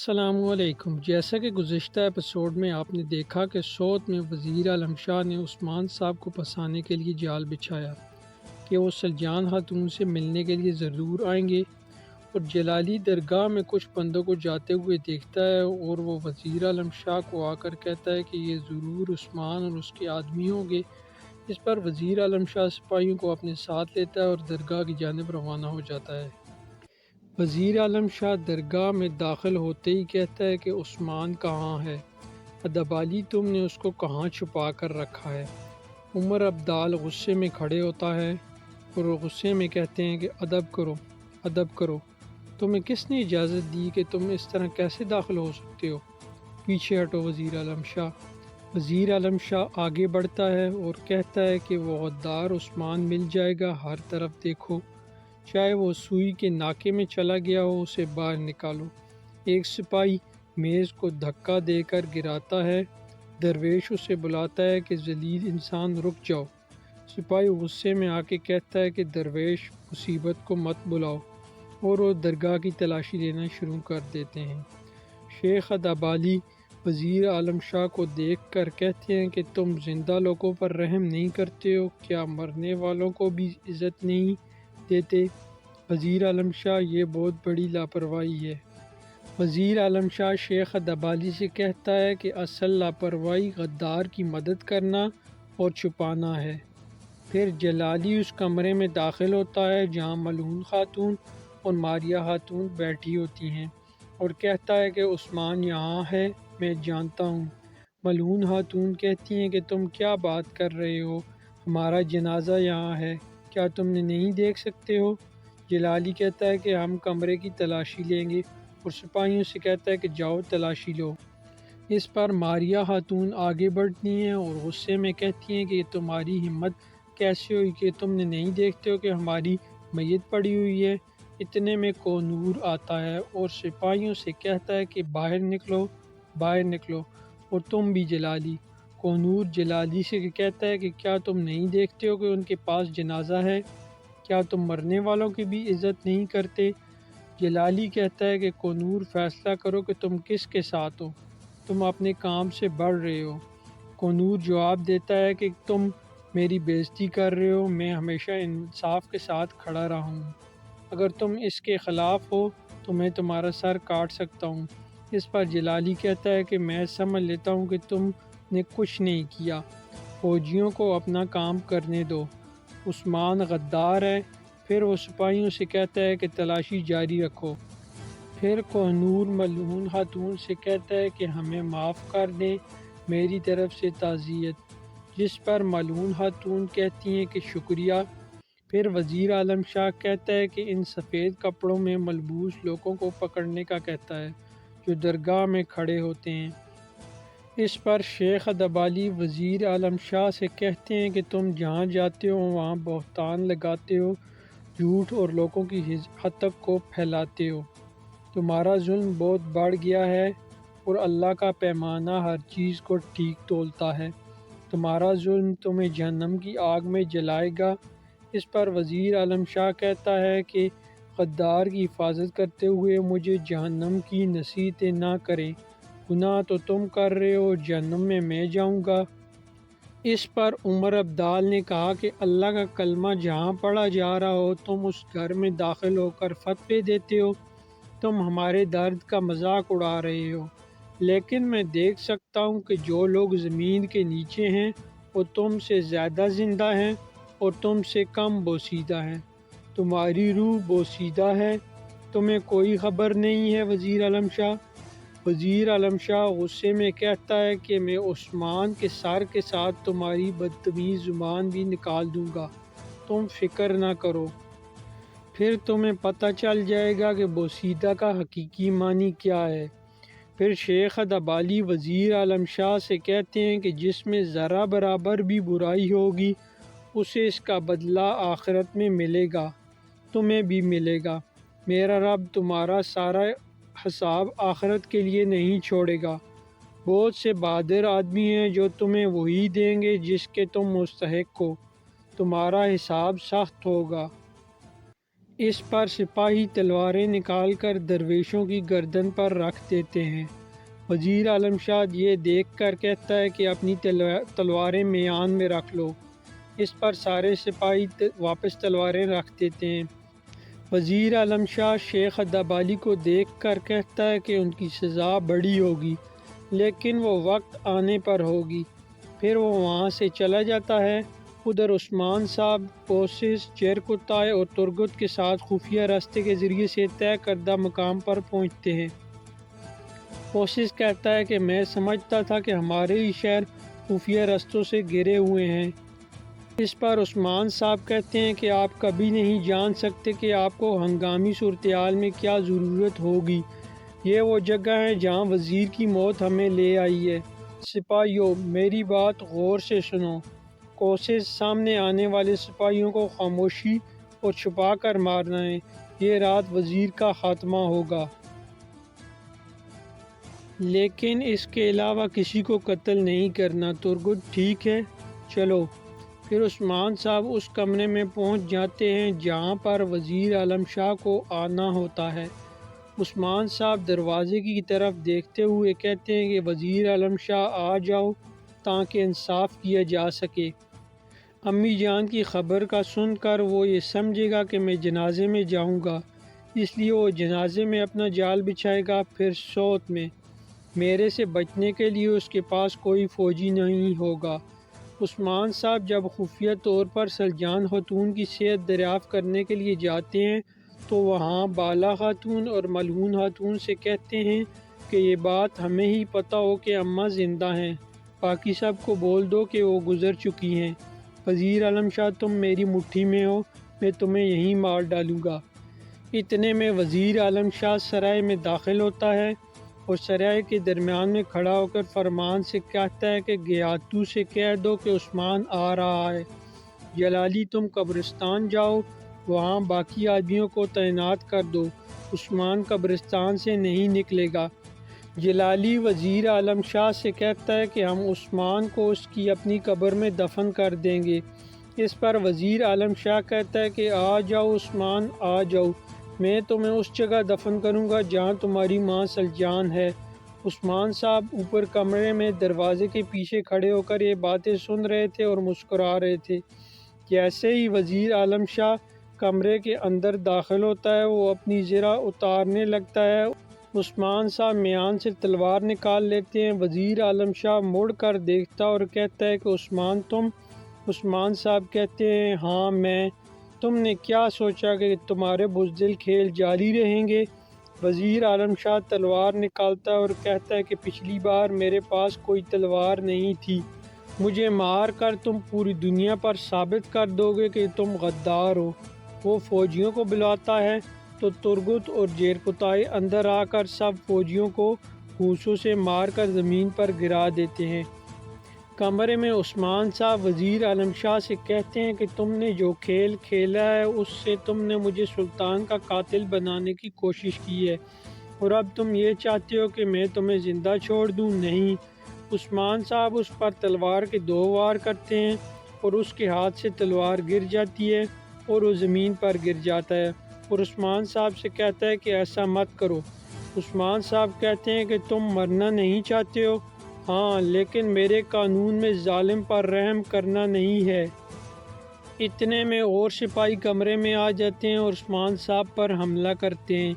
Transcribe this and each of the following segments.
السلام علیکم۔ جیسا کہ گزشتہ ایپیسوڈ میں آپ نے دیکھا کہ سوات میں وزیر اعظم شاہ نے عثمان صاحب کو پھنسانے کے لیے جال بچھایا کہ وہ سلجان خاتون سے ملنے کے لیے ضرور آئیں گے، اور جلالی درگاہ میں کچھ بندوں کو جاتے ہوئے دیکھتا ہے اور وہ وزیر اعظم شاہ کو آ کر کہتا ہے کہ یہ ضرور عثمان اور اس کے آدمی ہوں گے۔ اس پر وزیر اعظم شاہ سپاہیوں کو اپنے ساتھ لیتا ہے اور درگاہ کی جانب روانہ ہو جاتا ہے۔ وزیر اعظم شاہ درگاہ میں داخل ہوتے ہی کہتا ہے کہ عثمان کہاں ہے؟ ادبالی تم نے اس کو کہاں چھپا کر رکھا ہے؟ عمر ابدال غصے میں کھڑے ہوتا ہے اور وہ غصے میں کہتے ہیں کہ ادب کرو، ادب کرو، تمہیں کس نے اجازت دی کہ تم اس طرح کیسے داخل ہو سکتے ہو؟ پیچھے ہٹو وزیر اعظم شاہ۔ وزیر اعظم شاہ آگے بڑھتا ہے اور کہتا ہے کہ وہ غدار عثمان مل جائے گا، ہر طرف دیکھو، چاہے وہ سوئی کے ناکے میں چلا گیا ہو، اسے باہر نکالو۔ ایک سپاہی میز کو دھکا دے کر گراتا ہے۔ درویش اسے بلاتا ہے کہ ذلیل انسان رک جاؤ۔ سپاہی غصے میں آ کے کہتا ہے کہ درویش مصیبت کو مت بلاؤ، اور وہ درگاہ کی تلاشی لینا شروع کر دیتے ہیں۔ شیخ ادبالی وزیر اعظم شاہ کو دیکھ کر کہتے ہیں کہ تم زندہ لوگوں پر رحم نہیں کرتے ہو، کیا مرنے والوں کو بھی عزت نہیں دیتے؟ وزیر اعظم شاہ یہ بہت بڑی لاپرواہی ہے۔ وزیر اعظم شاہ شیخ ادبالی سے کہتا ہے کہ اصل لاپرواہی غدار کی مدد کرنا اور چھپانا ہے۔ پھر جلالی اس کمرے میں داخل ہوتا ہے جہاں ملعون خاتون اور ماریہ خاتون بیٹھی ہوتی ہیں، اور کہتا ہے کہ عثمان یہاں ہے، میں جانتا ہوں۔ ملعون خاتون کہتی ہیں کہ تم کیا بات کر رہے ہو، ہمارا جنازہ یہاں ہے، کیا تم نہیں دیکھ سکتے ہو؟ جلالی کہتا ہے کہ ہم کمرے کی تلاشی لیں گے، اور سپاہیوں سے کہتا ہے کہ جاؤ تلاشی لو۔ اس پر ماریہ خاتون آگے بڑھتی ہیں اور غصے میں کہتی ہیں کہ یہ تمہاری ہمت کیسے ہوئی کہ تم نہیں دیکھتے ہو کہ ہماری میت پڑی ہوئی ہے؟ اتنے میں کونور آتا ہے اور سپاہیوں سے کہتا ہے کہ باہر نکلو، باہر نکلو، اور تم بھی جلالی۔ کونور جلالی سے کہتا ہے کہ کیا تم نہیں دیکھتے ہو کہ ان کے پاس جنازہ ہے؟ کیا تم مرنے والوں کی بھی عزت نہیں کرتے؟ جلالی کہتا ہے کہ کونور فیصلہ کرو کہ تم کس کے ساتھ ہو، تم اپنے کام سے بڑھ رہے ہو۔ کونور جواب دیتا ہے کہ تم میری بےعزتی کر رہے ہو، میں ہمیشہ انصاف کے ساتھ کھڑا رہا ہوں، اگر تم اس کے خلاف ہو تو میں تمہارا سر کاٹ سکتا ہوں۔ اس پر جلالی کہتا ہے کہ میں سمجھ لیتا ہوں کہ تم نے کچھ نہیں کیا، فوجیوں کو اپنا کام کرنے دو، عثمان غدار ہے۔ پھر وہ سپاہیوں سے کہتا ہے کہ تلاشی جاری رکھو۔ پھر کوہنور ملعون خاتون سے کہتا ہے کہ ہمیں معاف کر دیں، میری طرف سے تعزیت، جس پر ملعون خاتون کہتی ہیں کہ شکریہ۔ پھر وزیر اعظم شاہ کہتا ہے کہ ان سفید کپڑوں میں ملبوس لوگوں کو پکڑنے کا کہتا ہے جو درگاہ میں کھڑے ہوتے ہیں۔ اس پر شیخ ادبالی وزیر اعظم شاہ سے کہتے ہیں کہ تم جہاں جاتے ہو وہاں بہتان لگاتے ہو، جھوٹ اور لوگوں کی ہتک کو پھیلاتے ہو، تمہارا ظلم بہت بڑھ گیا ہے، اور اللہ کا پیمانہ ہر چیز کو ٹھیک تولتا ہے، تمہارا ظلم تمہیں جہنم کی آگ میں جلائے گا۔ اس پر وزیر اعظم شاہ کہتا ہے کہ غدار کی حفاظت کرتے ہوئے مجھے جہنم کی نصیحتیں نہ کریں، گناہ تو تم کر رہے ہو، جہنم میں جاؤں گا۔ اس پر عمر ابدال نے کہا کہ اللہ کا کلمہ جہاں پڑھا جا رہا ہو تم اس گھر میں داخل ہو کر فتوے دیتے ہو، تم ہمارے درد کا مذاق اڑا رہے ہو، لیکن میں دیکھ سکتا ہوں کہ جو لوگ زمین کے نیچے ہیں وہ تم سے زیادہ زندہ ہیں اور تم سے کم بوسیدہ ہیں، تمہاری روح بوسیدہ ہے، تمہیں کوئی خبر نہیں ہے وزیر اعظم شاہ۔ وزیر اعظم شاہ غصے میں کہتا ہے کہ میں عثمان کے سر کے ساتھ تمہاری بدتمیز زبان بھی نکال دوں گا، تم فکر نہ کرو، پھر تمہیں پتہ چل جائے گا کہ بوسیدہ کا حقیقی معنی کیا ہے۔ پھر شیخ ادبالی وزیر اعظم شاہ سے کہتے ہیں کہ جس میں ذرہ برابر بھی برائی ہوگی اسے اس کا بدلہ آخرت میں ملے گا، تمہیں بھی ملے گا، میرا رب تمہارا سارا حساب آخرت کے لیے نہیں چھوڑے گا، بہت سے بہادر آدمی ہیں جو تمہیں وہی دیں گے جس کے تم مستحق ہو، تمہارا حساب سخت ہوگا۔ اس پر سپاہی تلواریں نکال کر درویشوں کی گردن پر رکھ دیتے ہیں۔ وزیر عالم شاہ یہ دیکھ کر کہتا ہے کہ اپنی تلواریں میان میں رکھ لو۔ اس پر سارے سپاہی واپس تلواریں رکھ دیتے ہیں۔ وزیر عالم شاہ شیخ ادابالی کو دیکھ کر کہتا ہے کہ ان کی سزا بڑی ہوگی، لیکن وہ وقت آنے پر ہوگی۔ پھر وہ وہاں سے چلا جاتا ہے۔ ادھر عثمان صاحب کوسس، جیرکوتائے اور ترگت کے ساتھ خفیہ راستے کے ذریعے سے طے کردہ مقام پر پہنچتے ہیں۔ کوسس کہتا ہے کہ میں سمجھتا تھا کہ ہمارے ہی شہر خفیہ راستوں سے گھرے ہوئے ہیں۔ اس پر عثمان صاحب کہتے ہیں کہ آپ کبھی نہیں جان سکتے کہ آپ کو ہنگامی صورتحال میں کیا ضرورت ہوگی۔ یہ وہ جگہ ہے جہاں وزیر کی موت ہمیں لے آئی ہے۔ سپاہیوں، میری بات غور سے سنو۔ کوسس سامنے آنے والے سپاہیوں کو خاموشی اور چھپا کر مارنا ہے۔ یہ رات وزیر کا خاتمہ ہوگا، لیکن اس کے علاوہ کسی کو قتل نہیں کرنا۔ ترگت: ٹھیک ہے، چلو۔ پھر عثمان صاحب اس کمرے میں پہنچ جاتے ہیں جہاں پر وزیر عالم شاہ کو آنا ہوتا ہے۔ عثمان صاحب دروازے کی طرف دیکھتے ہوئے کہتے ہیں کہ وزیر عالم شاہ آ جاؤ تاکہ انصاف کیا جا سکے۔ امی جان کی خبر کا سن کر وہ یہ سمجھے گا کہ میں جنازے میں جاؤں گا، اس لیے وہ جنازے میں اپنا جال بچھائے گا۔ پھر سوت میں میرے سے بچنے کے لیے اس کے پاس کوئی فوجی نہیں ہوگا۔ عثمان صاحب جب خفیہ طور پر سلجان خاتون کی صحت دریافت کرنے کے لیے جاتے ہیں تو وہاں بالا خاتون اور ملعون خاتون سے کہتے ہیں کہ یہ بات ہمیں ہی پتہ ہو کہ اماں زندہ ہیں، باقی سب کو بول دو کہ وہ گزر چکی ہیں۔ وزیر عالم شاہ، تم میری مٹھی میں ہو، میں تمہیں یہیں مار ڈالوں گا۔ اتنے میں وزیر عالم شاہ سرائے میں داخل ہوتا ہے اور سرائے کے درمیان میں کھڑا ہو کر فرمان سے کہتا ہے کہ گیاتو سے کہہ دو کہ عثمان آ رہا ہے۔ جلالی، تم قبرستان جاؤ، وہاں باقی آدمیوں کو تعینات کر دو، عثمان قبرستان سے نہیں نکلے گا۔ جلالی وزیر عالم شاہ سے کہتا ہے کہ ہم عثمان کو اس کی اپنی قبر میں دفن کر دیں گے۔ اس پر وزیر عالم شاہ کہتا ہے کہ آ جاؤ عثمان، آ جاؤ، میں تمہیں اس جگہ دفن کروں گا جہاں تمہاری ماں سلجان ہے۔ عثمان صاحب اوپر کمرے میں دروازے کے پیچھے کھڑے ہو کر یہ باتیں سن رہے تھے اور مسکرا رہے تھے۔ جیسے ہی وزیر عالم شاہ کمرے کے اندر داخل ہوتا ہے وہ اپنی زرہ اتارنے لگتا ہے۔ عثمان صاحب میان سے تلوار نکال لیتے ہیں۔ وزیر عالم شاہ مڑ کر دیکھتا اور کہتا ہے کہ عثمان تم؟ عثمان صاحب کہتے ہیں ہاں میں۔ تم نے کیا سوچا کہ تمہارے بزدل کھیل جاری رہیں گے؟ وزیر عالم شاہ تلوار نکالتا ہے اور کہتا ہے کہ پچھلی بار میرے پاس کوئی تلوار نہیں تھی، مجھے مار کر تم پوری دنیا پر ثابت کر دو گے کہ تم غدار ہو۔ وہ فوجیوں کو بلاتا ہے تو ترگت اور جیرکوتائے اندر آ کر سب فوجیوں کو گھوسوں سے مار کر زمین پر گرا دیتے ہیں۔ کمرے میں عثمان صاحب وزیر عالم شاہ سے کہتے ہیں کہ تم نے جو کھیل کھیلا ہے اس سے تم نے مجھے سلطان کا قاتل بنانے کی کوشش کی ہے، اور اب تم یہ چاہتے ہو کہ میں تمہیں زندہ چھوڑ دوں؟ نہیں۔ عثمان صاحب اس پر تلوار کے 2 وار کرتے ہیں اور اس کے ہاتھ سے تلوار گر جاتی ہے اور وہ زمین پر گر جاتا ہے، اور عثمان صاحب سے کہتا ہے کہ ایسا مت کرو۔ عثمان صاحب کہتے ہیں کہ تم مرنا نہیں چاہتے ہو؟ ہاں، لیکن میرے قانون میں ظالم پر رحم کرنا نہیں ہے۔ اتنے میں اور سپاہی کمرے میں آ جاتے ہیں اور عثمان صاحب پر حملہ کرتے ہیں۔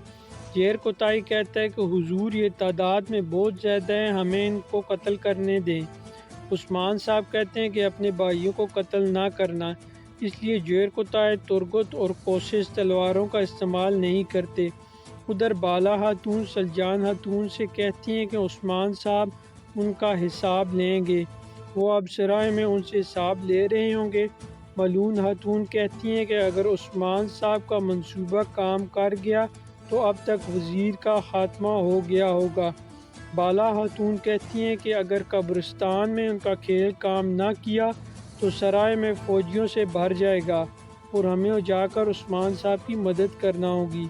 جیرکوتائی کہتا ہے کہ حضور یہ تعداد میں بہت زیادہ ہیں، ہمیں ان کو قتل کرنے دیں۔ عثمان صاحب کہتے ہیں کہ اپنے بھائیوں کو قتل نہ کرنا، اس لیے جیرکوتائے، ترگت اور کوسس تلواروں کا استعمال نہیں کرتے۔ ادھر بالا خاتون سلجان خاتون سے کہتی ہیں کہ عثمان صاحب ان کا حساب لیں گے، وہ اب سرائے میں ان سے حساب لے رہے ہوں گے۔ ملعون خاتون کہتی ہیں کہ اگر عثمان صاحب کا منصوبہ کام کر گیا تو اب تک وزیر کا خاتمہ ہو گیا ہوگا۔ بالا خاتون کہتی ہیں کہ اگر قبرستان میں ان کا کھیل کام نہ کیا تو سرائے میں فوجیوں سے بھر جائے گا اور ہمیں جا کر عثمان صاحب کی مدد کرنا ہوگی۔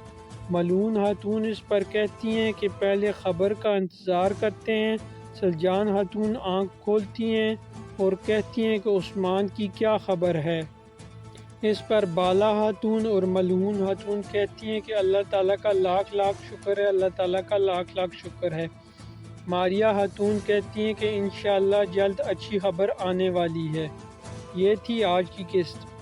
ملعون خاتون اس پر کہتی ہیں کہ پہلے خبر کا انتظار کرتے ہیں۔ سلجان خاتون آنکھ کھولتی ہیں اور کہتی ہیں کہ عثمان کی کیا خبر ہے؟ اس پر بالا خاتون اور ملعون خاتون کہتی ہیں کہ اللہ تعالیٰ کا لاکھ لاکھ شکر ہے، اللہ تعالیٰ کا لاکھ لاکھ شکر ہے۔ ماریہ خاتون کہتی ہیں کہ انشاءاللہ جلد اچھی خبر آنے والی ہے۔ یہ تھی آج کی قسط۔